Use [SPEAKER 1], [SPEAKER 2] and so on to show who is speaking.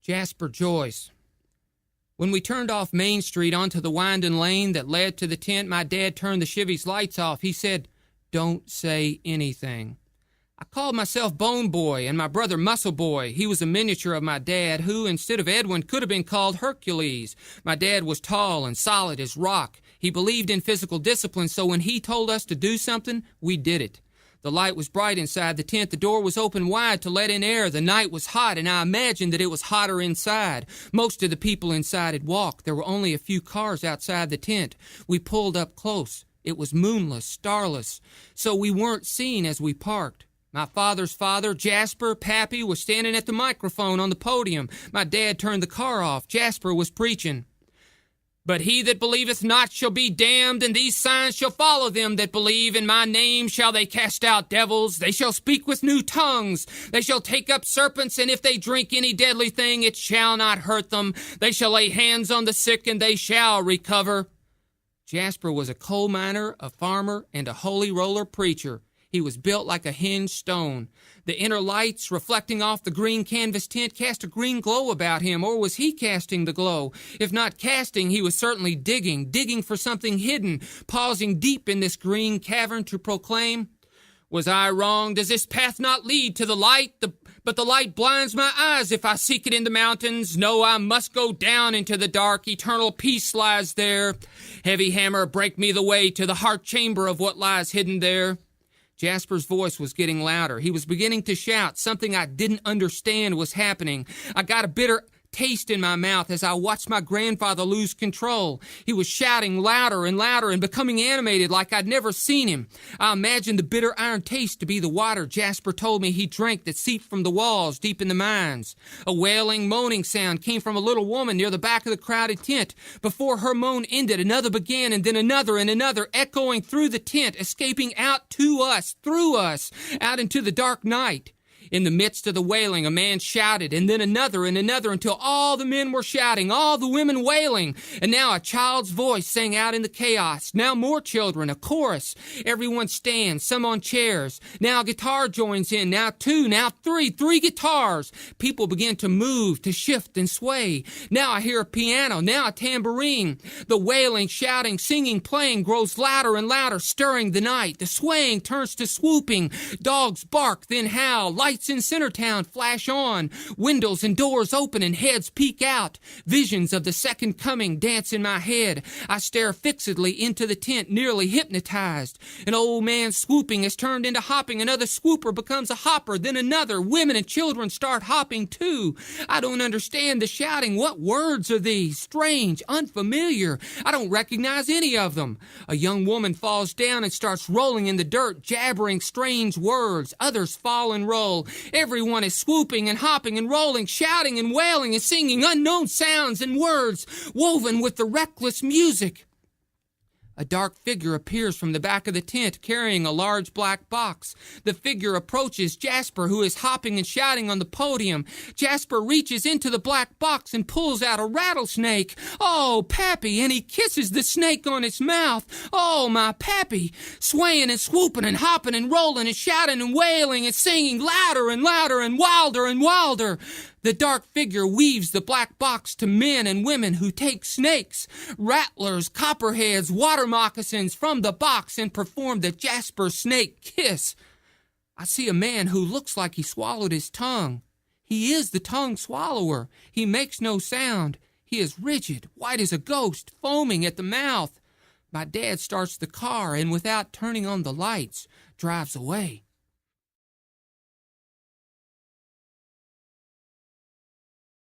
[SPEAKER 1] Jasper Joyse. When we turned off Main Street onto the winding lane that led to the tent, my dad turned the Chevy's lights off. He said, "Don't say anything." I called myself Bone Boy and my brother Muscle Boy. He was a miniature of my dad who, instead of Edwin, could have been called Hercules. My dad was tall and solid as rock. He believed in physical discipline, so when he told us to do something, we did it. The light was bright inside the tent. The door was open wide to let in air. The night was hot, and I imagined that it was hotter inside. Most of the people inside had walked. There were only a few cars outside the tent. We pulled up close. It was moonless, starless, so we weren't seen as we parked. My father's father, Jasper, Pappy, was standing at the microphone on the podium. My dad turned the car off. Jasper was preaching. "But he that believeth not shall be damned, and these signs shall follow them that believe. In my name shall they cast out devils. They shall speak with new tongues. They shall take up serpents, and if they drink any deadly thing, it shall not hurt them. They shall lay hands on the sick, and they shall recover." Jasper was a coal miner, a farmer, and a holy roller preacher. He was built like a hinged stone. The inner lights, reflecting off the green canvas tent, cast a green glow about him, or was he casting the glow? If not casting, he was certainly digging for something hidden, pausing deep in this green cavern to proclaim, "Was I wrong? Does this path not lead to the light? But the light blinds my eyes if I seek it in the mountains. No, I must go down into the dark. Eternal peace lies there. Heavy hammer, break me the way to the heart chamber of what lies hidden there." Jasper's voice was getting louder. He was beginning to shout. Something I didn't understand was happening. I got a bitter taste in my mouth as I watched my grandfather lose control. He was shouting louder and louder and becoming animated like I'd never seen him. I imagined the bitter iron taste to be the water Jasper told me he drank that seeped from the walls deep in the mines. A wailing, moaning sound came from a little woman near the back of the crowded tent. Before her moan ended, another began, and then another and another, echoing through the tent, escaping out to us, through us, out into the dark night. In the midst of the wailing, a man shouted, and then another, until all the men were shouting, all the women wailing. And now a child's voice sang out in the chaos. Now more children, a chorus. Everyone stands, some on chairs. Now a guitar joins in, now two, now three guitars. People begin to move, to shift and sway. Now I hear a piano, now a tambourine. The wailing, shouting, singing, playing grows louder and louder, stirring the night. The swaying turns to swooping. Dogs bark, then howl. Lights in Centertown flash on. Windows and doors open and heads peek out. Visions of the second coming dance in my head. I stare fixedly into the tent, nearly hypnotized. An old man swooping is turned into hopping. Another swooper becomes a hopper, then another. Women and children start hopping too. I don't understand the shouting. What words are these? Strange, unfamiliar. I don't recognize any of them. A young woman falls down and starts rolling in the dirt, jabbering strange words. Others fall and roll. Everyone is swooping and hopping and rolling, shouting and wailing and singing unknown sounds and words woven with the reckless music. A dark figure appears from the back of the tent, carrying a large black box. The figure approaches Jasper, who is hopping and shouting on the podium. Jasper reaches into the black box and pulls out a rattlesnake. "Oh, Pappy!" and he kisses the snake on its mouth. "Oh, my Pappy!" Swaying and swooping and hopping and rolling and shouting and wailing and singing louder and louder and wilder and wilder. The dark figure weaves the black box to men and women who take snakes, rattlers, copperheads, water moccasins from the box and perform the Jasper snake kiss. I see a man who looks like he swallowed his tongue. He is the tongue swallower. He makes no sound. He is rigid, white as a ghost, foaming at the mouth. My dad starts the car and, without turning on the lights, drives away.